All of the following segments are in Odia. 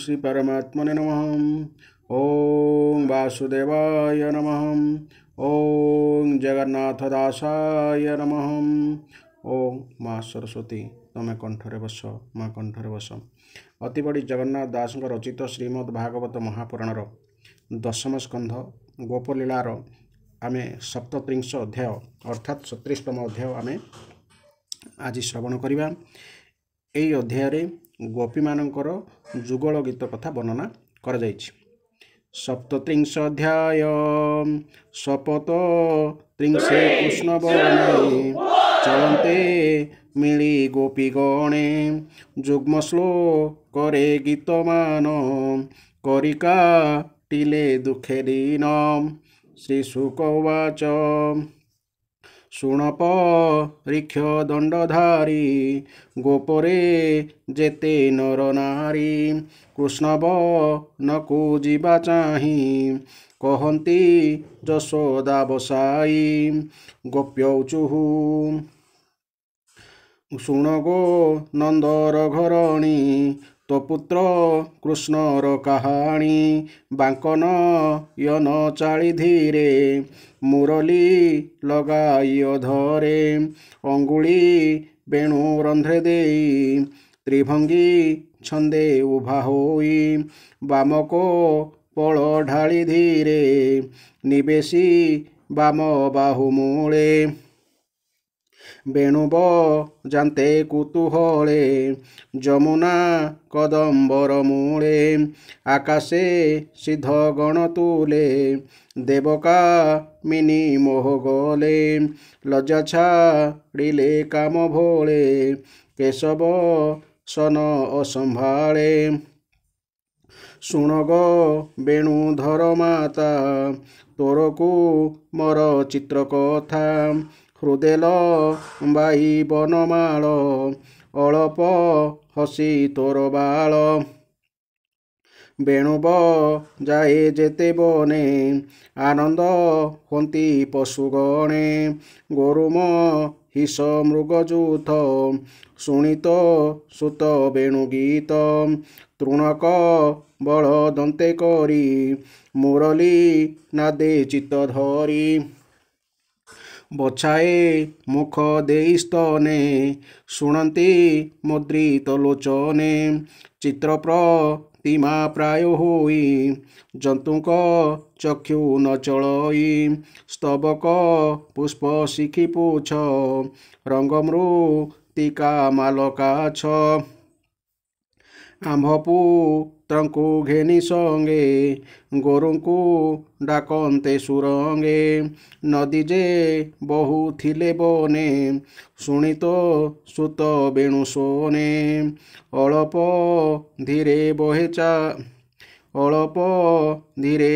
श्री परमात्मने नमः। ओं वासुदेवाय नमः। ओं जगन्नाथदासाय नमः। ओं माँ सरस्वती तमे कंठरे बस, माँ कंठरे बस। अति बड़ी जगन्नाथ दास रचित श्रीमद् भागवत महापुराणर दशम स्कंध गोपलीलार आमे सप्तत्रिंश अध्याय अर्थात 37तम अध्याय आमे आज श्रवण करिबा। एई अध्याय गोपी मानकर जुगल गीत कथा वर्णना कर जाइछि। सप्तत्रिंश अध्याय शपथ त्रिंशे कृष्ण बने चलते मिली गोपी गणे जुग्म श्लोक करे गीत मान करिका टिले दुखे दीन। श्री शुक उवाच शुणप ऋक्ष दंडधारी गोपरे जेते नर नारी कृष्ण बनकु जीवा चाही कहती यशोदा बसाई गोप्यौचुहु शुण गो नंदर घरणी तो पुत्र कृष्णर कहाणी बांकन यन चाली धीरे मुरली लगाई धरे अंगुली बेणु रंध्रे देई त्रिभंगी छंदे उभा होई बामको पल ढाली धीरे निवेशी बाम बाहु मूले बेणुब जाते कुतूहले जमुना कदम्बर मूले आकाशे सिद्ध गण तुले देवका मिनी मोह गले लज्जा छाड़िले काम भोले केशव सन असंभाळे शुणग बेणुधर माता तोरकु मोर चित्र कथा हृदेल बाई बनमाल अळप हसी तोर बाल बेणुब जाए जेते बने आनंद हंती पशुगणे गोरुम हिस मृगजूथ शुणित सुत बेणु गीत तृणक बल दंते करी मुरली नादे चित्त धरी बछाए मुख देई स्तने शुणती मुद्रित लोचने चित्र प्रतिमा प्राय होई जंतुक चक्षु न चलई स्तबक पुष्प शिखी पूछ रंगमृतिका मालकाछ आंभपुत्रंकु घेनी संगे गोरुंकु डाकन्ते सुरंगे नदी जे बहु थिले बने शुणित सुत बेणु सोने अळप धीरे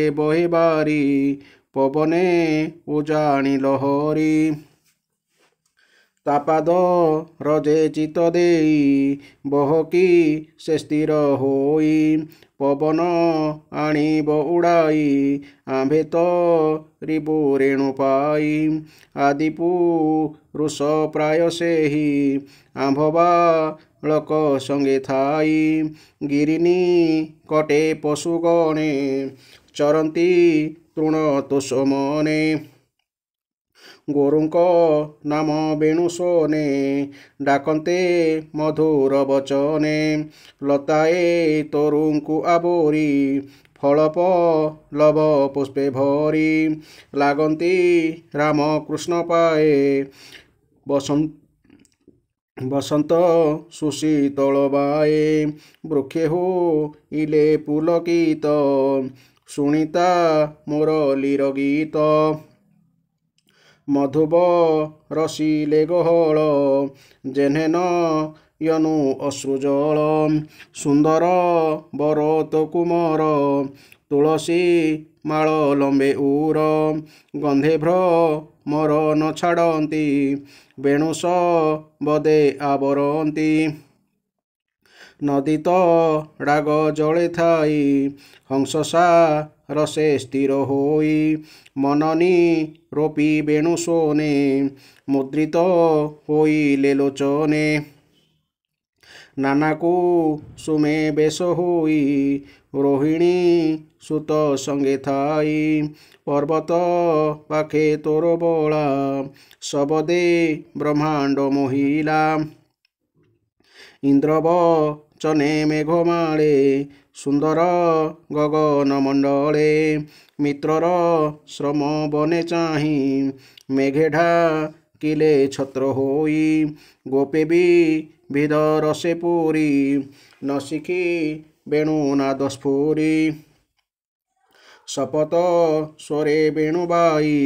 बहे बारी पवने उजाणी लहरी तापाद रजे चित देई बहकी से स्थिर होई पवन आणिब उड़ाई आंभे तो रिबु रेणु पाई आदिपुरुष प्राय से ही आंभवा लक संगे थाई गिरिनी कटे पशुगणे चरंती तृण तोष मने गोरुंक नाम बेणु सोने डाकन्ते मधुर बचने लताए तरुंकु आबोरी फलप लभ पुष्पे भरी लागंती राम कृष्ण पाए बसंत सुशीतल बाए वृक्षे हो इले पुलकित शुणिता मुरलीर गीत मधुब रसिले गहल जेनेन यनु अश्रुजल सुंदर बरत कुमर तुलसी माल लंबे उर गंधे भ्रमर न छाड़ती बेणुस बदे आवरती नदी तो डाग जले थाई हंससा रसे स्थिर होई मननी रोपी बेणु सोने मुद्रित होइले लोचने ନାନାକୁ ସୁମେ ବେଶ ହୋଇ ରୋହିଣୀ ସୁତ ସଙ୍ଗେ ଥାଇ ପର୍ବତ ପାଖେ ତୋର ବଳା ଶବଦେ ବ୍ରହ୍ମାଣ୍ଡ ମୋହିଲା ଇନ୍ଦ୍ରବଚନେ ମେଘମାଳେ ସୁନ୍ଦର ଗଗନ ମଣ୍ଡଳେ ମିତ୍ରର ଶ୍ରମ ବନେ ଚାହିଁ ମେଘେ ଢାକିଲେ ଛତ୍ର ହୋଇ ଗୋପେ ବି ବିଧ ରସେ ପୁରୀ ନ ଶିଖି ବେଣୁନାଦ ସ୍ଫୁରି ଶପଥ ସ୍ୱରେ ବେଣୁବାଇ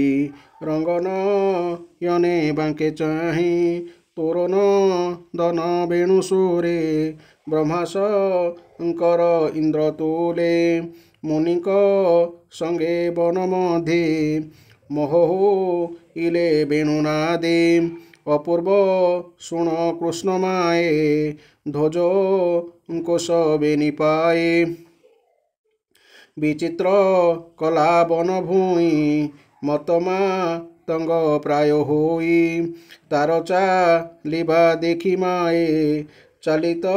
ରଙ୍ଗନୟନେ ବାଙ୍କେ ଚାହିଁ ତୋରଣ ଦନ ବେଣୁ ସୁରେ ବ୍ରହ୍ମାଶଙ୍କର ଇନ୍ଦ୍ର ତୁଲେ ମୁନିଙ୍କ ସଙ୍ଗେ ବନ ମଧ୍ୟେ ମୋହ ଇଲେ ବେଣୁନାଦେ ଅପୂର୍ବ ଶୁଣ କୃଷ୍ଣ ମାଏ ଧ୍ୱଜ କୋଶ ବେନି ପାଏ ବିଚିତ୍ର କଲା ବନ ଭୂଇଁ ମତମା ତଙ୍ଗ ପ୍ରାୟ ହୋଇ ତାର ଚାଲିବା ଦେଖି ମାଏ ଚାଲିତ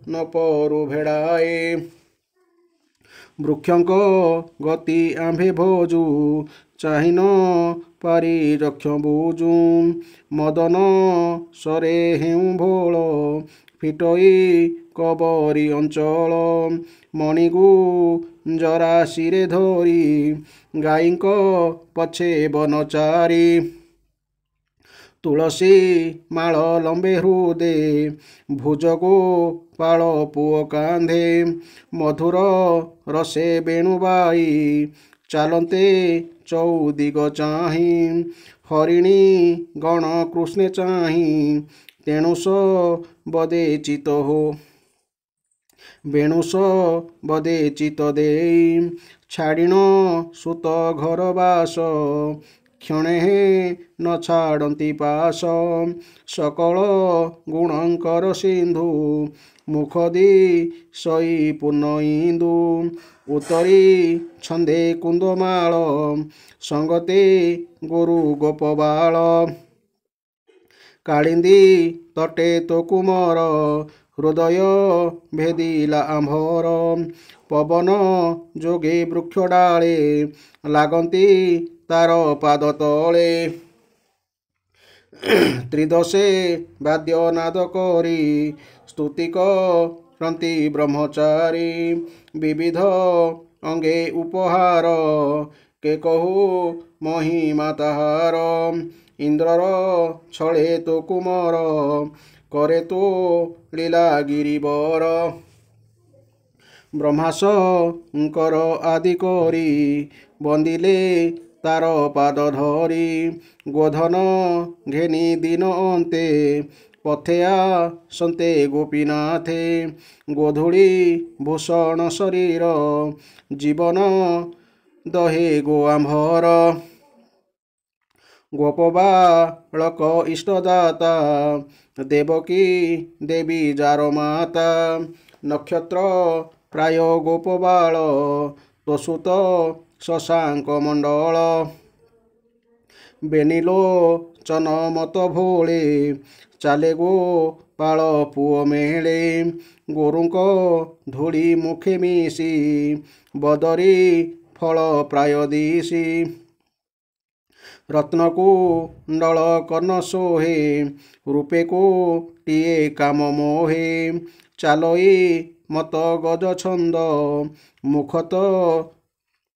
ନ ପରୁ ଭେଡ଼ାଏ ବୃକ୍ଷଙ୍କ ଗତି ଆମ୍ଭେ ଭୋଜୁ ଚାହିଁନ ପାରି ରକ୍ଷ ବୁଜୁ ମଦନ ସରେ ହେଉଁ ଭୋଳ ଫିଟଇ କବରୀ ଅଞ୍ଚଳ ମଣିଗୁ ଜରାଶିରେ ଧରି ଗାଈଙ୍କ ପଛେ ବନଚାରି ତୁଳସୀ ମାଳ ଲମ୍ବେ ହୃଦେ ଭୁଜକୁ ପାଳ ପୁଅ କାନ୍ଧେ ମଧୁର ରସେ ବେଣୁବାଇ ଚାଲନ୍ତେ ଚଉଦିଗ ଚାହିଁ ହରିଣୀ ଗଣ କୃଷ୍ଣେ ଚାହିଁ ତେଣୁସ ବଦେ ଚିତ ହୋ ବେଣୁସ ବଦେ ଚିତ ଦେଇ ଛାଡ଼ିଣ ସୁତ ଘର ବାସ କ୍ଷଣେ ନ ଛାଡ଼ନ୍ତି ପାଶ ସକଳ ଗୁଣଙ୍କର ସିନ୍ଧୁ ମୁଖଦି ସଇ ପୂର୍ଣ୍ଣ ଇନ୍ଦୁ ଉତ୍ତରୀ ଛନ୍ଦେ କୁନ୍ଦମାଳ ସଙ୍ଗତେ ଗୋରୁ ଗୋପବାଳ କାଳିନ୍ଦୀ ତଟେ ତୋ କୁମର ହୃଦୟ ଭେଦିଲା ଆମ୍ଭର ପବନ ଯୋଗେ ବୃକ୍ଷ ଡାଳେ ଲାଗନ୍ତି ତାର ପାଦ ତଳେ ତ୍ରିଦଶେ ବାଦ୍ୟ ନାଦ କରି ସ୍ତୁତି କରନ୍ତି ବ୍ରହ୍ମଚାରୀ ବିବିଧ ଅଙ୍ଗେ ଉପହାର କେ କହୁ ମହିମା ତାହାର ଇନ୍ଦ୍ରର ଛଳେ ତୋ କୁମର करे तो लीला गिरिवर ब्रह्माशंकर आदि करी बंदिले तार पाद धरी गोधन घेनी दिन अंते पथेया सन्ते गोपीनाथे गोधूली भूषण शरीर जीवन दहे गो आम्भर गोपबालक इष्टदाता देवकी देवी जार माता नक्षत्र प्राय गोपबाल तोसुत शशांक मंडल बेनिलो चन मत भोले चाले गो पाल पुओ मेले गोरुंक धूली मुखे मिसी बदरी फल प्राय दिशी रत्नकुंडल कर्ण सोहे रूपे को टीए काम मोहे चालोई मत गज छंद मुखत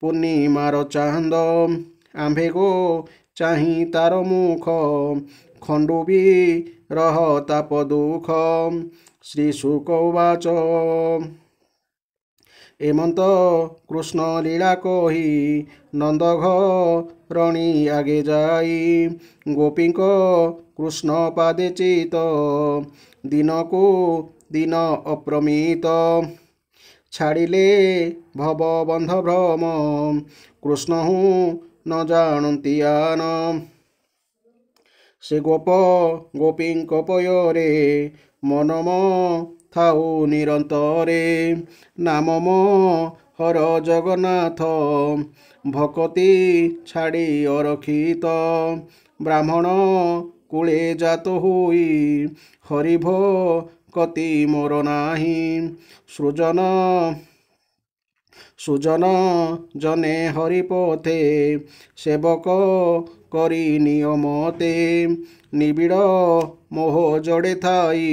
पूर्णिमार चांद आंभे गो चाही तार मुख खंडु भी रह ताप दुख श्री शुक उवाच एमंत कृष्ण लीला कही नंदघरणी आगे जाई गोपींक कृष्ण पादे चित दिन को दिन अप्रमित छाड़िले भव बंध भ्रम कृष्ण हूँ न जानती आन से गोप गोपींक पୟରେ मनम थाऊ निरंतरे नामम हर जगन्नाथ भक्ति छाड़ी अरक्षित ब्राह्मण कूले जात होई हरिभ କତି ମୋର ନାହିଁ। ସୁଜନ ଜନେ ହରିପଥେ ସେବକ କରି ନିୟମତେ। ନିବିଡ଼ ମୋହ ଜଡ଼େ ଥାଇ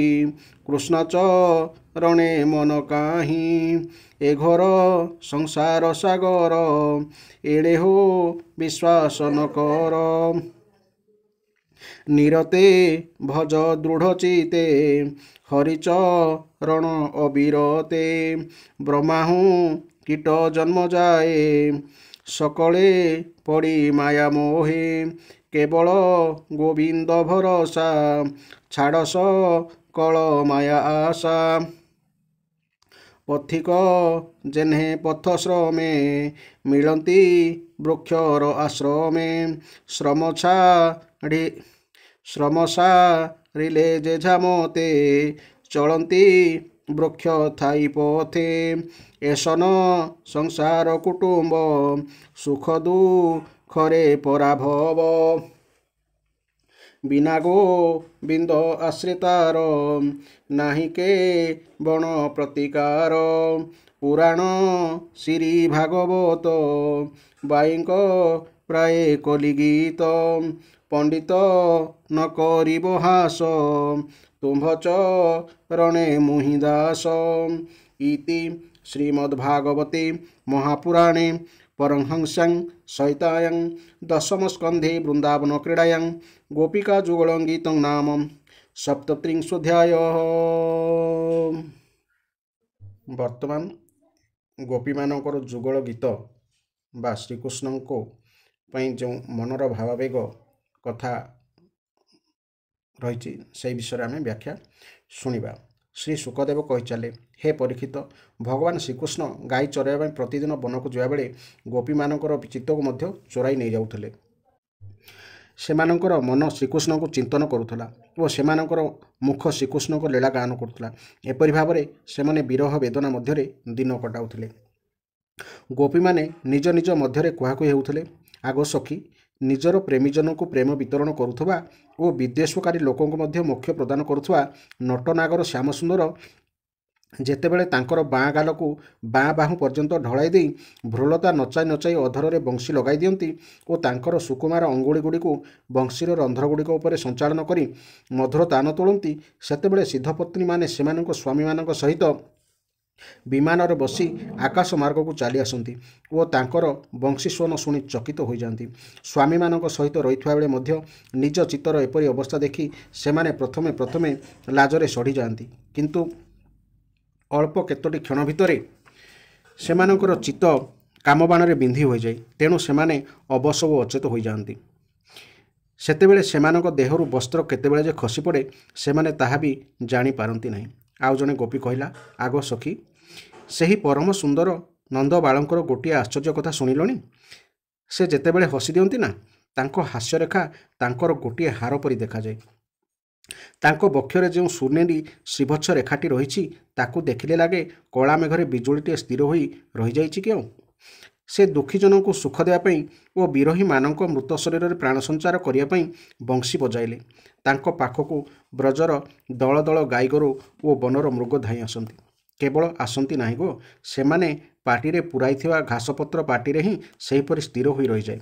କୃଷ୍ଣ ଚରଣେ ମନ କାହିଁ। ଏ ଘର ସଂସାର ସାଗର ଏଡ଼େ ହୋ ବିଶ୍ୱାସ ନ କର। ନିରତେ ଭଜ ଦୃଢ଼ ଚିତେ ହରିଚରଣ ଅବିରତେ। ବ୍ରହ୍ମାହୁ କୀଟ ଜନ୍ମ ଯାଏ ସକଳେ ପଡ଼ି ମାୟା ମୋহে। କେବଳ ଗୋବିନ୍ଦ ଭରସା ଛାଡ଼ ସକଳ ମାୟା ଆଶା। ପଥିକ ଯେହ୍ନେ ପଥ ଶ୍ରମେ ମିଳନ୍ତି ବୃକ୍ଷର ଆଶ୍ରମେ। ଶ୍ରମ ସାରିଲେ ଯେଝା ମତେ ଚଳନ୍ତି ବୃକ୍ଷ ଥାଇ ପଥେ। ଏସନ ସଂସାର କୁଟୁମ୍ବ ସୁଖ ଦୁଃଖରେ ପରାଭବ। ବିନା ଗୋବିନ୍ଦ ଆଶ୍ରିତାର ନାହିଁ କେ ବଣ ପ୍ରତିକାର। ପୁରାଣ ଶ୍ରୀ ଭାଗବତ ବାଇଙ୍କ ପ୍ରାୟ କଲି ଗୀତ। ପଣ୍ଡିତ ନ କରିବ ହାସ ତୁମ୍ଭ ଚରଣେ ମୁହିଁ ଦାସ। ଇତି ଶ୍ରୀମଦ୍ଭାଗବତେ ମହାପୁରାଣେ ପରମହଂସ୍ୟାଂ ସଂହିତାୟାଂ ଦଶମ ସ୍କନ୍ଧେ ବୃନ୍ଦାବନ କ୍ରୀଡ଼ାୟାଂ ଗୋପିକା ଯୁଗଳଂ ଗୀतं ନାମ ସପ୍ତତ୍ରିଂଶୋऽଧ୍ୟାୟଃ। ବର୍ତ୍ତମାନ ଗୋପୀମାନଙ୍କର ଯୁଗଳ ଗୀତ ବା ଶ୍ରୀକୃଷ୍ଣଙ୍କ ପାଇଁ ଯେଉଁ ମନର ଭାବାବେଗ କଥା ରହିଛି ସେହି ବିଷୟରେ ଆମେ ବ୍ୟାଖ୍ୟା ଶୁଣିବା। ଶ୍ରୀ ସୁକଦେବ କହିଚାଲେ, ହେ ପରୀକ୍ଷିତ, ଭଗବାନ ଶ୍ରୀକୃଷ୍ଣ ଗାଈ ଚରାଇବା ପାଇଁ ପ୍ରତିଦିନ ବନକୁ ଯିବାବେଳେ ଗୋପୀମାନଙ୍କର ଚିତ୍ତକୁ ମଧ୍ୟ ଚୋରାଇ ନେଇଯାଉଥିଲେ। ସେମାନଙ୍କର ମନ ଶ୍ରୀକୃଷ୍ଣଙ୍କୁ ଚିନ୍ତନ କରୁଥିଲା ଓ ସେମାନଙ୍କର ମୁଖ ଶ୍ରୀକୃଷ୍ଣଙ୍କ ଲୀଳା ଗାନ କରୁଥିଲା। ଏପରି ଭାବରେ ସେମାନେ ବିରହ ବେଦନା ମଧ୍ୟରେ ଦିନ କଟାଉଥିଲେ। ଗୋପୀମାନେ ନିଜ ନିଜ ମଧ୍ୟରେ କୁହାକୁହି ହେଉଥିଲେ, ଆଗ ସଖୀ, ନିଜର ପ୍ରେମୀଜନଙ୍କୁ ପ୍ରେମ ବିତରଣ କରୁଥିବା ଓ ବିଦ୍ୱେଷକାରୀ ଲୋକଙ୍କୁ ମଧ୍ୟ ମୋକ୍ଷ ପ୍ରଦାନ କରୁଥିବା ନଟନାଗର ଶ୍ୟାମସୁନ୍ଦର ଯେତେବେଳେ ତାଙ୍କର ବାଁ ଗାଲକୁ ବାଁ ବାହୁ ପର୍ଯ୍ୟନ୍ତ ଢଳାଇ ଦେଇ ଭ୍ରୁଲତା ନଚାଇ ନଚାଇ ଅଧରରେ ବଂଶୀ ଲଗାଇ ଦିଅନ୍ତି ଓ ତାଙ୍କର ସୁକୁମାର ଅଙ୍ଗୁଳିଗୁଡ଼ିକୁ ବଂଶୀର ରନ୍ଧ୍ରଗୁଡ଼ିକ ଉପରେ ସଞ୍ଚାଳନ କରି ମଧୁର ତାନ ତୋଳନ୍ତି, ସେତେବେଳେ ସିଦ୍ଧପତ୍ନୀମାନେ ସେମାନଙ୍କ ସ୍ୱାମୀମାନଙ୍କ ସହିତ ବିମାନରେ ବସି ଆକାଶ ମାର୍ଗକୁ ଚାଲି ଆସନ୍ତି ଓ ତାଙ୍କର ବଂଶୀ ସ୍ୱନ ଶୁଣି ଚକିତ ହୋଇଯାଆନ୍ତି। ସ୍ୱାମୀମାନଙ୍କ ସହିତ ରହିଥିବା ବେଳେ ମଧ୍ୟ ନିଜ ଚିତ୍ତର ଏପରି ଅବସ୍ଥା ଦେଖି ସେମାନେ ପ୍ରଥମେ ପ୍ରଥମେ ଲାଜରେ ସଢ଼ିଯାଆନ୍ତି, କିନ୍ତୁ ଅଳ୍ପ କେତୋଟି କ୍ଷଣ ଭିତରେ ସେମାନଙ୍କର ଚିତ୍ତ କାମବାଣରେ ବିନ୍ଧି ହୋଇଯାଏ। ତେଣୁ ସେମାନେ ଅବଶ ଓ ଅଚେତ ହୋଇଯାଆନ୍ତି। ସେତେବେଳେ ସେମାନଙ୍କ ଦେହରୁ ବସ୍ତ୍ର କେତେବେଳେ ଯେ ଖସି ପଡ଼େ ସେମାନେ ତାହା ବି ଜାଣିପାରନ୍ତି ନାହିଁ। ଆଉ ଜଣେ ଗୋପୀ କହିଲା, ଆଗ ସଖୀ, ସେହି ପରମ ସୁନ୍ଦର ନନ୍ଦବାଳଙ୍କର ଗୋଟିଏ ଆଶ୍ଚର୍ଯ୍ୟ କଥା ଶୁଣିଲଣି? ସେ ଯେତେବେଳେ ହସି ଦିଅନ୍ତି ନା, ତାଙ୍କ ହାସ୍ୟରେଖା ତାଙ୍କର ଗୋଟିଏ ହାର ପରି ଦେଖାଯାଏ। ତାଙ୍କ ବକ୍ଷରେ ଯେଉଁ ସୁନେଲି ଶ୍ରୀଭତ୍ସ ରେଖାଟି ରହିଛି ତାକୁ ଦେଖିଲେ ଲାଗେ କଳା ମେଘରେ ବିଜୁଳିଟିଏ ସ୍ଥିର ହୋଇ ରହିଯାଇଛି କେଉଁ। ସେ ଦୁଃଖୀଜନଙ୍କୁ ସୁଖ ଦେବା ପାଇଁ ଓ ବିରହୀମାନଙ୍କ ମୃତ ଶରୀରରେ ପ୍ରାଣ ସଞ୍ଚାର କରିବା ପାଇଁ ବଂଶୀ ବଜାଇଲେ ତାଙ୍କ ପାଖକୁ ବ୍ରଜର ଦଳ ଦଳ ଗାଈଗୋରୁ ଓ ବନର ମୃଗ ଧାଇଁ ଆସନ୍ତି। କେବଳ ଆସନ୍ତି ନାହିଁ ଗୋ, ସେମାନେ ପାଟିରେ ପୁରାଇଥିବା ଘାସପତ୍ର ପାଟିରେ ହିଁ ସେହିପରି ସ୍ଥିର ହୋଇ ରହିଯାଏ।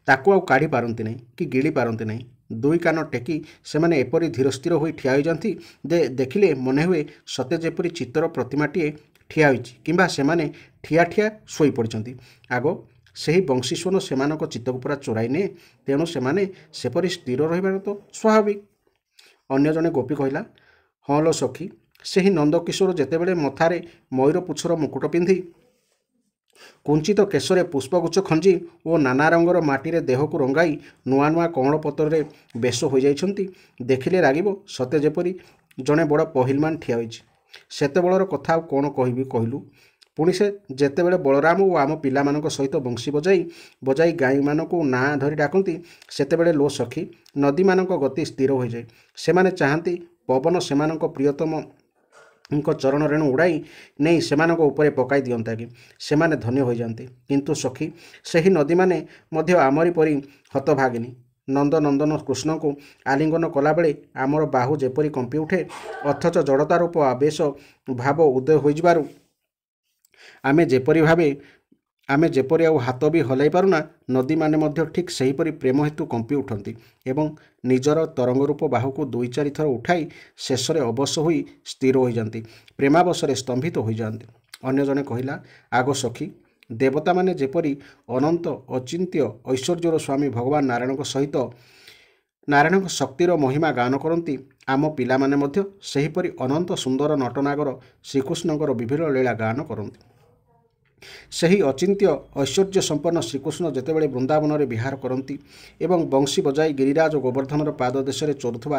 ତାକୁ ଆଉ କାଢ଼ି ପାରନ୍ତି ନାହିଁ କି ଗିଳି ପାରନ୍ତି ନାହିଁ। ଦୁଇ କାନ ଟେକି ସେମାନେ ଏପରି ଧୀରସ୍ଥିର ହୋଇ ଠିଆ ହୋଇଯାନ୍ତି ଯେ ଦେଖିଲେ ମନେ ହୁଏ ସତେ ଯେପରି ଚିତ୍ତର ପ୍ରତିମାଟିଏ ଠିଆ ହୋଇଛି କିମ୍ବା ସେମାନେ ଠିଆ ଠିଆ ଶୋଇପଡ଼ିଛନ୍ତି। ଆଗ ସେହି ବଂଶୀସ୍ୱନ ସେମାନଙ୍କ ଚିତ୍ତକୁ ପୁରା ଚୋରାଇ ନିଏ, ତେଣୁ ସେମାନେ ସେପରି ସ୍ଥିର ରହିବାର ତ ସ୍ୱାଭାବିକ। ଅନ୍ୟ ଜଣେ ଗୋପୀ କହିଲା, ହଁ ଲୋ ସଖୀ, ସେହି ନନ୍ଦକିଶୋର ଯେତେବେଳେ ମଥାରେ ମୟୂର ପୁଚ୍ଛର ମୁକୁଟ ପିନ୍ଧି କୁଞ୍ଚିତ କେଶରେ ପୁଷ୍ପଗୁଚ୍ଛ ଖଞ୍ଜି ଓ ନାନା ରଙ୍ଗର ମାଟିରେ ଦେହକୁ ରଙ୍ଗାଇ ନୂଆ ନୂଆ କଅଁଳ ପତ୍ରରେ ବେଶ ହୋଇଯାଇଛନ୍ତି, ଦେଖିଲେ ଲାଗିବ ସତେ ଯେପରି ଜଣେ ବଡ଼ ପହିଲମାନ ଠିଆ ହୋଇଛି। ସେତେବେଳର କଥା ଆଉ କ'ଣ କହିବି କହିଲୁ? ପୁଣି ସେ ଯେତେବେଳେ ବଳରାମ ଓ ଆମ ପିଲାମାନଙ୍କ ସହିତ ବଂଶୀ ବଜାଇ ଗାଈମାନଙ୍କୁ ନାଁ ଧରି ଡାକନ୍ତି, ସେତେବେଳେ ଲୋ ସଖୀ, ନଦୀମାନଙ୍କ ଗତି ସ୍ଥିର ହୋଇଯାଏ। ସେମାନେ ଚାହାନ୍ତି ପବନ ସେମାନଙ୍କ ପ୍ରିୟତମଙ୍କ ଚରଣ ରେଣୁ ଉଡ଼ାଇ ନେଇ ସେମାନଙ୍କ ଉପରେ ପକାଇ ଦିଅନ୍ତା କି ସେମାନେ ଧନ୍ୟ ହୋଇଯାଆନ୍ତି। କିନ୍ତୁ ସଖୀ, ସେହି ନଦୀମାନେ ମଧ୍ୟ ଆମରି ପରି ହତଭାଗିନୀ। ନନ୍ଦନନ୍ଦନ କୃଷ୍ଣଙ୍କୁ ଆଲିଙ୍ଗନ କଲାବେଳେ ଆମର ବାହୁ ଯେପରି କମ୍ପି ଉଠେ, ଅଥଚ ଜଡ଼ତା ରୂପ ଆବେଶ ଭାବ ଉଦୟ ହୋଇଯିବାରୁ ଆମେ ଯେପରି ଆଉ ହାତ ବି ହଲାଇ ପାରୁନା, ନଦୀମାନେ ମଧ୍ୟ ଠିକ୍ ସେହିପରି ପ୍ରେମ ହେତୁ କମ୍ପି ଉଠନ୍ତି ଏବଂ ନିଜର ତରଙ୍ଗ ରୂପ ବାହୁକୁ 2-4 ଥର ଉଠାଇ ଶେଷରେ ଅବଶ ହୋଇ ସ୍ଥିର ହୋଇଯାନ୍ତି, ପ୍ରେମାବଶରେ ସ୍ତମ୍ଭିତ ହୋଇଯାଆନ୍ତି। ଅନ୍ୟ ଜଣେ କହିଲା, ଆଗ ସଖୀ, ଦେବତାମାନେ ଯେପରି ଅନନ୍ତ ଅଚିନ୍ତ୍ୟ ଐଶ୍ୱର୍ଯ୍ୟର ସ୍ୱାମୀ ଭଗବାନ ନାରାୟଣଙ୍କ ଶକ୍ତିର ମହିମା ଗାନ କରନ୍ତି, ଆମ ପିଲାମାନେ ମଧ୍ୟ ସେହିପରି ଅନନ୍ତ ସୁନ୍ଦର ନଟନାଗର ଶ୍ରୀକୃଷ୍ଣଙ୍କର ବିଭିନ୍ନ ଲୀଳା ଗାନ କରନ୍ତି। ସେହି ଅଚିନ୍ତ୍ୟ ଐଶ୍ୱର୍ଯ୍ୟ ସମ୍ପନ୍ନ ଶ୍ରୀକୃଷ୍ଣ ଯେତେବେଳେ ବୃନ୍ଦାବନରେ ବିହାର କରନ୍ତି ଏବଂ ବଂଶୀ ବଜାଇ ଗିରିରାଜ ଗୋବର୍ଦ୍ଧନର ପାଦ ଦେଶରେ ଚରୁଥିବା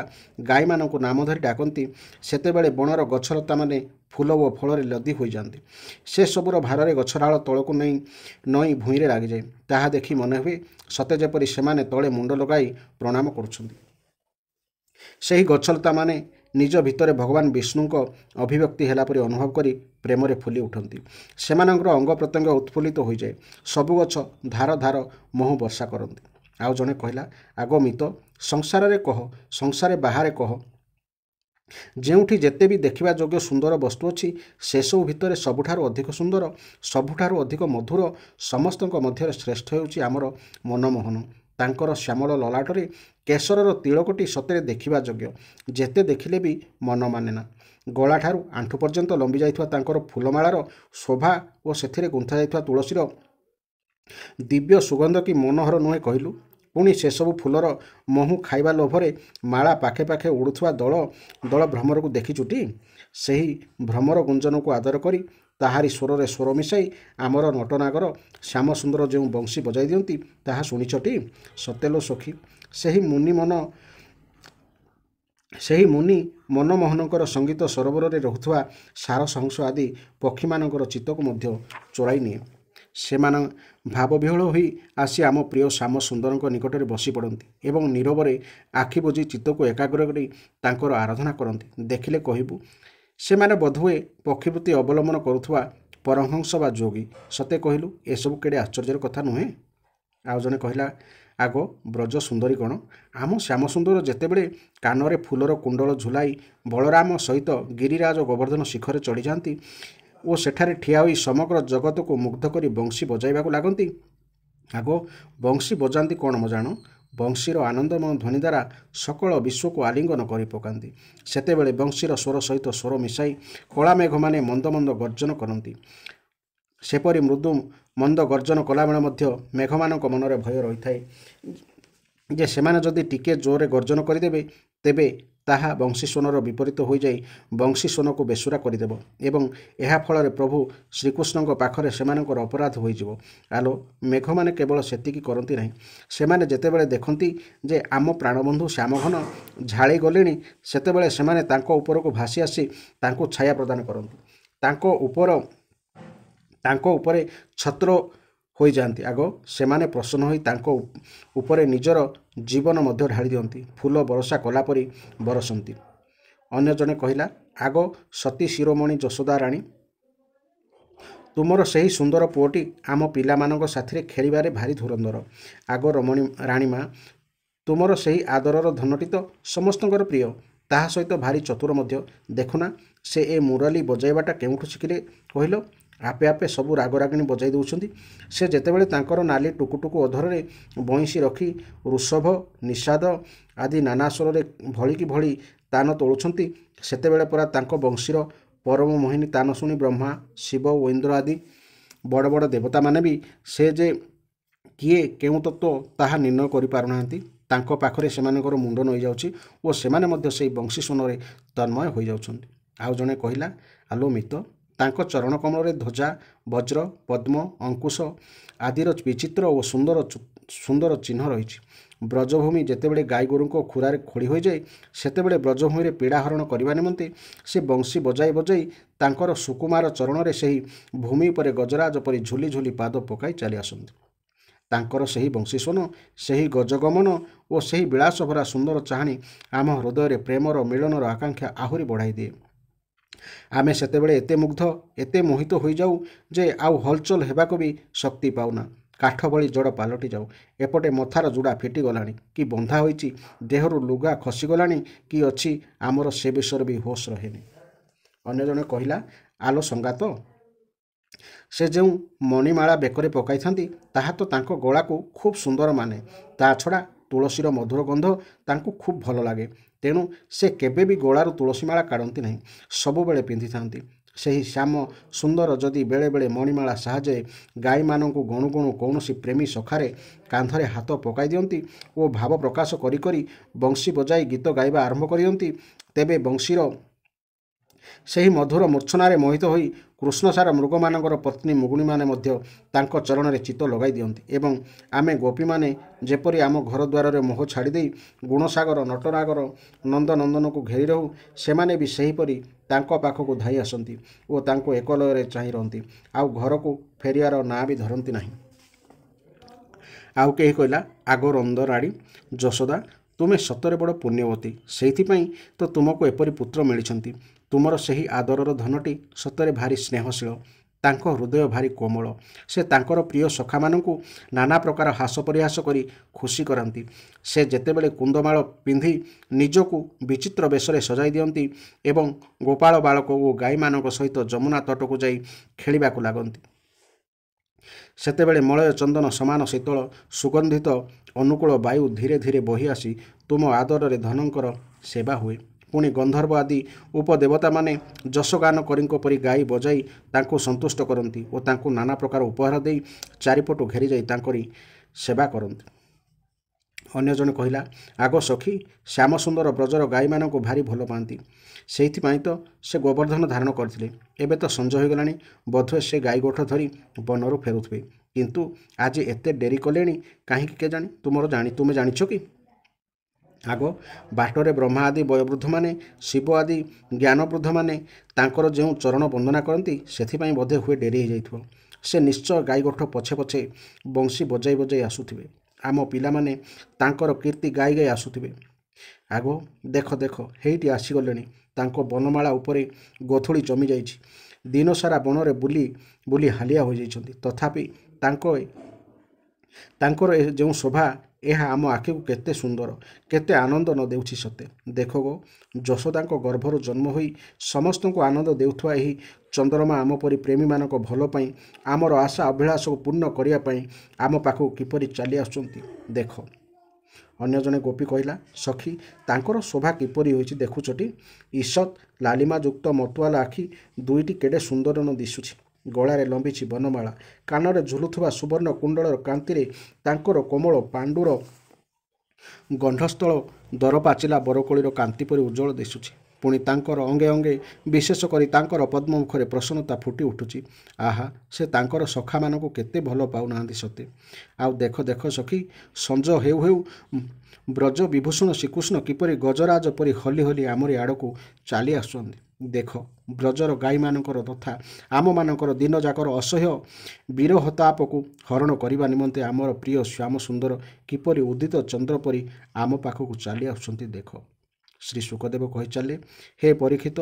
ଗାଈମାନଙ୍କୁ ନାମ ଧରି ଡାକନ୍ତି, ସେତେବେଳେ ବଣର ଗଛଲତାମାନେ ଫୁଲ ଓ ଫଳରେ ଲଦି ହୋଇଯାନ୍ତି। ସେସବୁର ଭାରରେ ଗଛଡାଳ ତଳକୁ ନଇଁ ଭୂଇଁରେ ଲାଗିଯାଏ। ତାହା ଦେଖି ମନେ ହୁଏ ସତେ ଯେପରି ସେମାନେ ତଳେ ମୁଣ୍ଡ ଲଗାଇ ପ୍ରଣାମ କରୁଛନ୍ତି। ସେହି ଗଛଲତାମାନେ ନିଜ ଭିତରେ ଭଗବାନ ବିଷ୍ଣୁଙ୍କ ଅଭିବ୍ୟକ୍ତି ହେଲା ପରି ଅନୁଭବ କରି ପ୍ରେମରେ ଫୁଲି ଉଠନ୍ତି। ସେମାନଙ୍କର ଅଙ୍ଗ ପ୍ରତ୍ୟଙ୍ଗ ଉତ୍ଫୁଲ୍ଲିତ ହୋଇଯାଏ। ସବୁ ଗଛ ଧାର ଧାର ମହୁ ବର୍ଷା କରନ୍ତି। ଆଉ ଜଣେ କହିଲା, ଆଗ ମିତ, ସଂସାରରେ କହ, ସଂସାରେ ବାହାରେ କହ, ଯେଉଁଠି ଯେତେ ବି ଦେଖିବା ଯୋଗ୍ୟ ସୁନ୍ଦର ବସ୍ତୁ ଅଛି, ସେସବୁ ଭିତରେ ସବୁଠାରୁ ଅଧିକ ସୁନ୍ଦର, ସବୁଠାରୁ ଅଧିକ ମଧୁର, ସମସ୍ତଙ୍କ ମଧ୍ୟରେ ଶ୍ରେଷ୍ଠ ହେଉଛି ଆମର ମନମୋହନ। ତାଙ୍କର ଶ୍ୟାମଳ ଲଲାଟରେ କେଶରର ତିଳକଟି ସତରେ ଦେଖିବା ଯୋଗ୍ୟ, ଯେତେ ଦେଖିଲେ ବି ମନ ମାନେ ନା। ଗଳାଠାରୁ ଆଣ୍ଠୁ ପର୍ଯ୍ୟନ୍ତ ଲମ୍ବି ଯାଇଥିବା ତାଙ୍କର ଫୁଲମାଳାର ଶୋଭା ଓ ସେଥିରେ ଗୁନ୍ଥା ଯାଇଥିବା ତୁଳସୀର ଦିବ୍ୟ ସୁଗନ୍ଧ କି ମନୋହର ନୁହେଁ କହିଲୁ? ପୁଣି ସେସବୁ ଫୁଲର ମହୁ ଖାଇବା ଲୋଭରେ ମାଳା ପାଖେ ପାଖେ ଉଡ଼ୁଥିବା ଦଳ ଦଳ ଭ୍ରମରକୁ ଦେଖିଛୁଟି? ସେହି ଭ୍ରମର ଗୁଞ୍ଜନକୁ ଆଦର କରି ତାହାରି ସ୍ୱରରେ ସ୍ୱର ମିଶାଇ ଆମର ନଟନାଗର ଶ୍ୟାମସୁନ୍ଦର ଯେଉଁ ବଂଶୀ ବଜାଇ ଦିଅନ୍ତି, ତାହା ଶୁଣିଛଟି? ସତେଲୋ ସଖୀ, ସେହି ମୁନି ମନମୋହନଙ୍କର ସଙ୍ଗୀତ ସରୋବରରେ ରହୁଥିବା ସାରସହଂସ ଆଦି ପକ୍ଷୀମାନଙ୍କର ଚିତ୍ତକୁ ମଧ୍ୟ ଚୋରାଇ ନିଏ। ସେମାନେ ଭାବବିହ୍ୱଳ ହୋଇ ଆସି ଆମ ପ୍ରିୟ ଶ୍ୟାମ ସୁନ୍ଦରଙ୍କ ନିକଟରେ ବସି ପଡ଼ନ୍ତି ଏବଂ ନୀରବରେ ଆଖି ବୁଜି ଚିତ୍ତକୁ ଏକାଗ୍ର କରି ତାଙ୍କର ଆରାଧନା କରନ୍ତି। ଦେଖିଲେ କହିବୁ, ସେମାନେ ବୋଧହୁଏ ପକ୍ଷୀବୃତ୍ତି ଅବଲମ୍ବନ କରୁଥିବା ପରମହଂସ ବା ଯୋଗୀ। ସତେ କହିଲୁ, ଏସବୁ କେଡ଼େ ଆଶ୍ଚର୍ଯ୍ୟର କଥା ନୁହେଁ? ଆଉ ଜଣେ କହିଲା, ଆଗ ବ୍ରଜ ସୁନ୍ଦରୀ ଗଣ, ଆମ ଶ୍ୟାମସୁନ୍ଦର ଯେତେବେଳେ କାନରେ ଫୁଲର କୁଣ୍ଡଳ ଝୁଲାଇ ବଳରାମ ସହିତ ଗିରିରାଜ ଗୋବର୍ଦ୍ଧନ ଶିଖରେ ଚଢ଼ିଯାଆନ୍ତି ଓ ସେଠାରେ ଠିଆ ହୋଇ ସମଗ୍ର ଜଗତକୁ ମୁଗ୍ଧ କରି ବଂଶୀ ବଜାଇବାକୁ ଲାଗନ୍ତି, ଆଗ ବଂଶୀ ବଜାନ୍ତି କ'ଣ ମ ଜାଣ? ବଂଶୀର ଆନନ୍ଦମୟ ଧ୍ୱନି ଦ୍ୱାରା ସକଳ ବିଶ୍ୱକୁ ଆଲିଙ୍ଗନ କରି ପକାନ୍ତି। ସେତେବେଳେ ବଂଶୀର ସ୍ୱର ସହିତ ସ୍ୱର ମିଶାଇ କଳାମେଘମାନେ ମନ୍ଦ ମନ୍ଦ ଗର୍ଜନ କରନ୍ତି। ସେପରି ମୃଦୁ ମନ୍ଦ ଗର୍ଜନ କଲାବେଳେ ମଧ୍ୟ ମେଘମାନଙ୍କ ମନରେ ଭୟ ରହିଥାଏ ଯେ ସେମାନେ ଯଦି ଟିକିଏ ଜୋରରେ ଗର୍ଜନ କରିଦେବେ, ତେବେ ତାହା ବଂଶୀସ୍ୱନର ବିପରୀତ ହୋଇଯାଇ ବଂଶୀସ୍ୱନକୁ ବେସୁରା କରିଦେବ ଏବଂ ଏହା ଫଳରେ ପ୍ରଭୁ ଶ୍ରୀକୃଷ୍ଣଙ୍କ ପାଖରେ ସେମାନଙ୍କର ଅପରାଧ ହୋଇଯିବ। ଆଲୋ, ମେଘମାନେ କେବଳ ସେତିକି କରନ୍ତି ନାହିଁ, ସେମାନେ ଯେତେବେଳେ ଦେଖନ୍ତି ଯେ ଆମ ପ୍ରାଣବନ୍ଧୁ ଶ୍ୟାମଘନ ଝାଳି ଗଲେଣି, ସେତେବେଳେ ସେମାନେ ତାଙ୍କ ଉପରକୁ ଭାସି ଆସି ତାଙ୍କୁ ଛାୟା ପ୍ରଦାନ କରନ୍ତି, ତାଙ୍କ ଉପରେ ଛତ୍ର ହୋଇଯାଆନ୍ତି। ଆଗ ସେମାନେ ପ୍ରସନ୍ନ ହୋଇ ତାଙ୍କ ଉପରେ ନିଜର ଜୀବନ ମଧ୍ୟ ଢାଳି ଦିଅନ୍ତି, ଫୁଲ ବରଷା କଲା ପରି ବରସନ୍ତି। ଅନ୍ୟ ଜଣେ କହିଲା, ଆଗ ସତୀ ଶିରୋମଣି ଯଶୋଦା ରାଣୀ, ତୁମର ସେହି ସୁନ୍ଦର ପୁଅଟି ଆମ ପିଲାମାନଙ୍କ ସାଥିରେ ଖେଳିବାରେ ଭାରି ଧୁରନ୍ଧର। ଆଗ ରାଣୀମା, ତୁମର ସେହି ଆଦରର ଧନଟି ତ ସମସ୍ତଙ୍କର ପ୍ରିୟ, ତାହା ସହିତ ଭାରି ଚତୁର ମଧ୍ୟ। ଦେଖୁନା, ସେ ଏ ମୁରଲି ବଜାଇବାଟା କେଉଁଠୁ ଶିଖିଲେ କହିଲ? ଆପେ ଆପେ ସବୁ ରାଗରାଗିଣୀ ବଜାଇ ଦେଉଛନ୍ତି। ସେ ଯେତେବେଳେ ତାଙ୍କର ନାଲି ଟୁକୁଟୁକୁ ଅଧରରେ ବଇଁଶୀ ରଖି ଋଷଭ, ନିଷାଦ ଆଦି ନାନା ସ୍ୱରରେ ଭଳିକି ଭଳି ତାନ ତୋଳୁଛନ୍ତି, ସେତେବେଳେ ପରା ତାଙ୍କ ବଂଶୀର ପରମ ମୋହିନୀ ତାନ ଶୁଣି ବ୍ରହ୍ମା, ଶିବ ଓ ଇନ୍ଦ୍ର ଆଦି ବଡ଼ ବଡ଼ ଦେବତାମାନେ ବି ସେ ଯେ କିଏ କେଉଁ ତତ୍ତ୍ୱ ତାହା ନିର୍ଣ୍ଣୟ କରିପାରୁନାହାନ୍ତି। ତାଙ୍କ ପାଖରେ ସେମାନଙ୍କର ମୁଣ୍ଡ ନଇଯାଉଛି ଓ ସେମାନେ ମଧ୍ୟ ସେହି ବଂଶୀ ସ୍ୱନରେ ତନ୍ମୟ ହୋଇଯାଉଛନ୍ତି। ଆଉ ଜଣେ କହିଲା, ଆଲୋ ମିତ, ତାଙ୍କ ଚରଣ କମଳରେ ଧ୍ୱଜା, ବଜ୍ର, ପଦ୍ମ, ଅଙ୍କୁଶ ଆଦିର ବିଚିତ୍ର ଓ ସୁନ୍ଦର ଚିହ୍ନ ରହିଛି। ବ୍ରଜଭୂମି ଯେତେବେଳେ ଗାଈଗୋରୁଙ୍କ ଖୁରାରେ ଖୋଳି ହୋଇଯାଏ, ସେତେବେଳେ ବ୍ରଜଭୂମିରେ ପୀଡ଼ା ହରଣ କରିବା ନିମନ୍ତେ ସେ ବଂଶୀ ବଜାଇ ବଜାଇ ତାଙ୍କର ସୁକୁମାର ଚରଣରେ ସେହି ଭୂମି ଉପରେ ଗଜରାଜ ପରି ଝୁଲି ଝୁଲି ପାଦ ପକାଇ ଚାଲି ଆସନ୍ତି। ତାଙ୍କର ସେହି ବଂଶୀସ୍ୱନ, ସେହି ଗଜଗମନ ଓ ସେହି ବିଳାସ ଭରା ସୁନ୍ଦର ଚାହାଣୀ ଆମ ହୃଦୟରେ ପ୍ରେମର ମିଳନର ଆକାଂକ୍ଷା ଆହୁରି ବଢ଼ାଇ ଦିଏ। ଆମେ ସେତେବେଳେ ଏତେ ମୁଗ୍ଧ, ଏତେ ମୋହିତ ହୋଇଯାଉ ଯେ ଆଉ ହଲଚଲ ହେବାକୁ ବି ଶକ୍ତି ପାଉନା। କାଠ ଭଳି ଜଡ଼ ପାଲଟି ଯାଉ। ଏପଟେ ମଥାର ଜୁଡ଼ା ଫିଟିଗଲାଣି କି ବନ୍ଧା ହୋଇଛି, ଦେହରୁ ଲୁଗା ଖସିଗଲାଣି କି ଅଛି, ଆମର ସେ ବିଷୟରେ ବି ହୋସ୍ ରହେନି। ଅନ୍ୟ ଜଣେ କହିଲା, ଆଲୋ ସଙ୍ଗାତ, ସେ ଯେଉଁ ମଣିମାଳା ବେକରେ ପକାଇଥାନ୍ତି ତାହା ତ ତାଙ୍କ ଗଳାକୁ ଖୁବ୍ ସୁନ୍ଦର ମାନେ। ତା ଛଡ଼ା ତୁଳସୀର ମଧୁର ଗନ୍ଧ ତାଙ୍କୁ ଖୁବ୍ ଭଲ ଲାଗେ। ତେଣୁ ସେ କେବେ ବି ଗଳାରୁ ତୁଳସୀମାଳା କାଢ଼ନ୍ତି ନାହିଁ, ସବୁବେଳେ ପିନ୍ଧିଥାନ୍ତି। ସେହି ଶ୍ୟାମ ସୁନ୍ଦର ଯଦି ବେଳେବେଳେ ମଣିମାଳା ସାହାଯ୍ୟରେ ଗାଈମାନଙ୍କୁ ଗଣୁ ଗଣୁ କୌଣସି ପ୍ରେମୀ ସଖାରେ କାନ୍ଧରେ ହାତ ପକାଇ ଦିଅନ୍ତି ଓ ଭାବ ପ୍ରକାଶ କରି କରି ବଂଶୀ ବଜାଇ ଗୀତ ଗାଇବା ଆରମ୍ଭ କରିଦିଅନ୍ତି, ତେବେ ବଂଶୀର ସେହି ମଧୁର ମୂର୍ଚ୍ଛନାରେ ମୋହିତ ହୋଇ କୃଷ୍ଣସାର ମୃଗମାନଙ୍କର ପତ୍ନୀ ମୁଗୁଣୀମାନେ ମଧ୍ୟ ତାଙ୍କ ଚରଣରେ ଚିତ୍ତ ଲଗାଇ ଦିଅନ୍ତି ଏବଂ ଆମେ ଗୋପୀମାନେ ଯେପରି ଆମ ଘର ଦ୍ୱାରରେ ମୋହ ଛାଡ଼ିଦେଇ ଗୁଣସାଗର ନଟନାଗର ନନ୍ଦନନ୍ଦନକୁ ଘେରି ରହୁ, ସେମାନେ ବି ସେହିପରି ତାଙ୍କ ପାଖକୁ ଧାଇଁ ଆସନ୍ତି ଓ ତାଙ୍କୁ ଏକଲୟରେ ଚାହିଁ ରହନ୍ତି, ଆଉ ଘରକୁ ଫେରିବାର ନାଁ ବି ଧରନ୍ତି ନାହିଁ। ଆଉ କେହି କହିଲା, ଆଗ ରନ୍ଦରାଡ଼ି ଯଶୋଦା, ତୁମେ ସତରେ ବଡ଼ ପୁଣ୍ୟବତୀ, ସେଇଥିପାଇଁ ତ ତୁମକୁ ଏପରି ପୁତ୍ର ମିଳିଛନ୍ତି। ତୁମର ସେହି ଆଦରର ଧନଟି ସତରେ ଭାରି ସ୍ନେହଶୀଳ। ତାଙ୍କ ହୃଦୟ ଭାରି କୋମଳ। ସେ ତାଙ୍କର ପ୍ରିୟ ସଖାମାନଙ୍କୁ ନାନା ପ୍ରକାର ହାସ ପରିହାସ କରି ଖୁସି କରାନ୍ତି। ସେ ଯେତେବେଳେ କୁନ୍ଦମାଳ ପିନ୍ଧି ନିଜକୁ ବିଚିତ୍ର ବେଶରେ ସଜାଇ ଦିଅନ୍ତି ଏବଂ ଗୋପାଳ ବାଳକ ଓ ଗାଈମାନଙ୍କ ସହିତ ଯମୁନା ତଟକୁ ଯାଇ ଖେଳିବାକୁ ଲାଗନ୍ତି, ସେତେବେଳେ ମଳୟ ଚନ୍ଦନ ସମାନ ଶୀତଳ ସୁଗନ୍ଧିତ ଅନୁକୂଳ ବାୟୁ ଧୀରେ ଧୀରେ ବହି ଆସି ତୁମ ଆଦରରେ ଧନଙ୍କର ସେବା ହୁଏ। ପୁଣି ଗନ୍ଧର୍ବ ଆଦି ଉପଦେବତାମାନେ ଯଶଗାନ କରିଙ୍କ ପରି ଗାଈ ବଜାଇ ତାଙ୍କୁ ସନ୍ତୁଷ୍ଟ କରନ୍ତି ଓ ତାଙ୍କୁ ନାନା ପ୍ରକାର ଉପହାର ଦେଇ ଚାରିପଟୁ ଘେରିଯାଇ ତାଙ୍କରି ସେବା କରନ୍ତି। ଅନ୍ୟ ଜଣେ କହିଲା, ଆଗ ସଖୀ, ଶ୍ୟାମସୁନ୍ଦର ବ୍ରଜର ଗାଈମାନଙ୍କୁ ଭାରି ଭଲ ପାଆନ୍ତି, ସେଇଥିପାଇଁ ତ ସେ ଗୋବର୍ଦ୍ଧନ ଧାରଣ କରିଥିଲେ। ଏବେ ତ ସଞ୍ଜ ହୋଇଗଲାଣି, ବୋଧହୁଏ ସେ ଗାଈ ଗୋଠ ଧରି ବନରୁ ଫେରୁଥିବେ, କିନ୍ତୁ ଆଜି ଏତେ ଡେରି କଲେଣି କାହିଁକି କେଜାଣି? ତୁମେ ଜାଣିଛ କି? ଆଗ ବାଟରେ ବ୍ରହ୍ମା ଆଦି ବୟୋବୃଦ୍ଧମାନେ, ଶିବ ଆଦି ଜ୍ଞାନବୃଦ୍ଧମାନେ ତାଙ୍କର ଯେଉଁ ଚରଣ ବନ୍ଦନା କରନ୍ତି, ସେଥିପାଇଁ ବୋଧେ ହୁଏ ଡେରି ହୋଇଯାଇଥିବ। ସେ ନିଶ୍ଚୟ ଗାଈଗୋଠ ପଛେ ପଛେ ବଂଶୀ ବଜାଇ ବଜାଇ ଆସୁଥିବେ। ଆମ ପିଲାମାନେ ତାଙ୍କର କୀର୍ତ୍ତି ଗାଇ ଗାଇ ଆସୁଥିବେ। ଆଗ ଦେଖ ଦେଖ, ହେଇଟି ଆସିଗଲେଣି। ତାଙ୍କ ବନମାଳା ଉପରେ ଗୋଧୂଳି ଜମି ଯାଇଛି। ଦିନସାରା ବଣରେ ବୁଲି ବୁଲି ହାଲିଆ ହୋଇଯାଇଛନ୍ତି, ତଥାପି ତାଙ୍କର ଯେଉଁ ଶୋଭା, ଏହା ଆମ ଆଖିକୁ କେତେ ସୁନ୍ଦର, କେତେ ଆନନ୍ଦ ନ ଦେଉଛି ସତେ। ଦେଖ ଗୋ, ଯଶୋଦାଙ୍କ ଗର୍ଭରୁ ଜନ୍ମ ହୋଇ ସମସ୍ତଙ୍କୁ ଆନନ୍ଦ ଦେଉଥିବା ଏହି ଚନ୍ଦ୍ରମା ଆମ ପରି ପ୍ରେମୀମାନଙ୍କ ଭଲ ପାଇଁ, ଆମର ଆଶା ଅଭିଳାଷକୁ ପୂର୍ଣ୍ଣ କରିବା ପାଇଁ ଆମ ପାଖକୁ କିପରି ଚାଲି ଆସୁଛନ୍ତି ଦେଖ। ଅନ୍ୟ ଜଣେ ଗୋପୀ କହିଲା, ସଖୀ, ତାଙ୍କର ଶୋଭା କିପରି ହୋଇଛି ଦେଖୁଛଟି? ଈଷତ୍ ଲାଲିମାଯୁକ୍ତ ମତୁଆଲା ଆଖି ଦୁଇଟି କେଡ଼େ ସୁନ୍ଦର ନ ଦିଶୁଛି। ଗଳାରେ ଲମ୍ବିଛି ବନମାଳା, କାନରେ ଝୁଲୁଥିବା ସୁବର୍ଣ୍ଣ କୁଣ୍ଡଳର କାନ୍ତିରେ ତାଙ୍କର କୋମଳ ପାଣ୍ଡୁର ଗଣ୍ଢସ୍ଥଳ ଦରପାଚିଲା ବରକୋଳିର କାନ୍ତି ପରି ଉଜ୍ଜ୍ୱଳ ଦିଶୁଛି। ପୁଣି ତାଙ୍କର ଅଙ୍ଗେ ଅଙ୍ଗେ, ବିଶେଷ କରି ତାଙ୍କର ପଦ୍ମମୁଖରେ ପ୍ରସନ୍ନତା ଫୁଟି ଉଠୁଛି। ଆହା, ସେ ତାଙ୍କର ସଖାମାନଙ୍କୁ କେତେ ଭଲ ପାଉନାହାନ୍ତି ସତେ। ଆଉ ଦେଖ ଦେଖ ସଖୀ, ସଞ୍ଜ ହେଉ ହେଉ ବ୍ରଜ ବିଭୂଷଣ ଶ୍ରୀକୃଷ୍ଣ କିପରି ଗଜରାଜ ପରି ହଲି ହଲି ଆମରି ଆଡ଼କୁ ଚାଲି ଆସୁଛନ୍ତି। ଦେଖ, ବ୍ରଜର ଗାଈମାନଙ୍କର ତଥା ଆମମାନଙ୍କର ଦିନଯାକର ଅସହ୍ୟ ବିରହତାପକୁ ହରଣ କରିବା ନିମନ୍ତେ ଆମର ପ୍ରିୟ ଶ୍ୟାମସୁନ୍ଦର କିପରି ଉଦିତ ଚନ୍ଦ୍ର ପରି ଆମ ପାଖକୁ ଚାଲି ଆସୁଛନ୍ତି ଦେଖ। ଶ୍ରୀ ଶୁକଦେବ କହିଚାଲେ, ହେ ପରୀକ୍ଷିତ,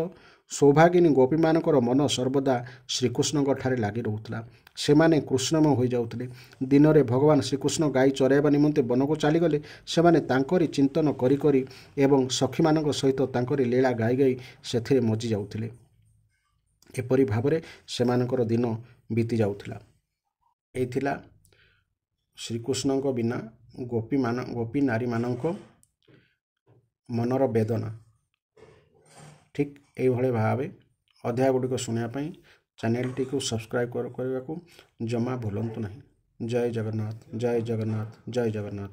ସୌଭାଗିନୀ ଗୋପୀମାନଙ୍କର ମନ ସର୍ବଦା ଶ୍ରୀକୃଷ୍ଣଙ୍କଠାରେ ଲାଗି ରହୁଥିଲା। ସେମାନେ କୃଷ୍ଣମୟ ହୋଇଯାଉଥିଲେ। ଦିନରେ ଭଗବାନ ଶ୍ରୀକୃଷ୍ଣ ଗାଈ ଚରାଇବା ନିମନ୍ତେ ବନକୁ ଚାଲିଗଲେ ସେମାନେ ତାଙ୍କରି ଚିନ୍ତନ କରି କରି ଏବଂ ସଖୀମାନଙ୍କ ସହିତ ତାଙ୍କରି ଲୀଳା ଗାଇ ଗାଇ ସେଥିରେ ମଜି ଯାଉଥିଲେ। ଏପରି ଭାବରେ ସେମାନଙ୍କର ଦିନ ବିତି ଯାଉଥିଲା। ଏଇ ଥିଲା ଶ୍ରୀକୃଷ୍ଣଙ୍କ ବିନା ଗୋପୀ ନାରୀମାନଙ୍କ ମନର ବେଦନା। ଠିକ୍ ଏଇଭଳି ଭାବେ ଅଧ୍ୟାୟ ଗୁଡ଼ିକ ଶୁଣିବା ପାଇଁ ଚ୍ୟାନେଲଟିକୁ ସବସ୍କ୍ରାଇବ୍ କରିବାକୁ ଜମା ଭୁଲନ୍ତୁ ନାହିଁ। ଜୟ ଜଗନ୍ନାଥ, ଜୟ ଜଗନ୍ନାଥ, ଜୟ ଜଗନ୍ନାଥ।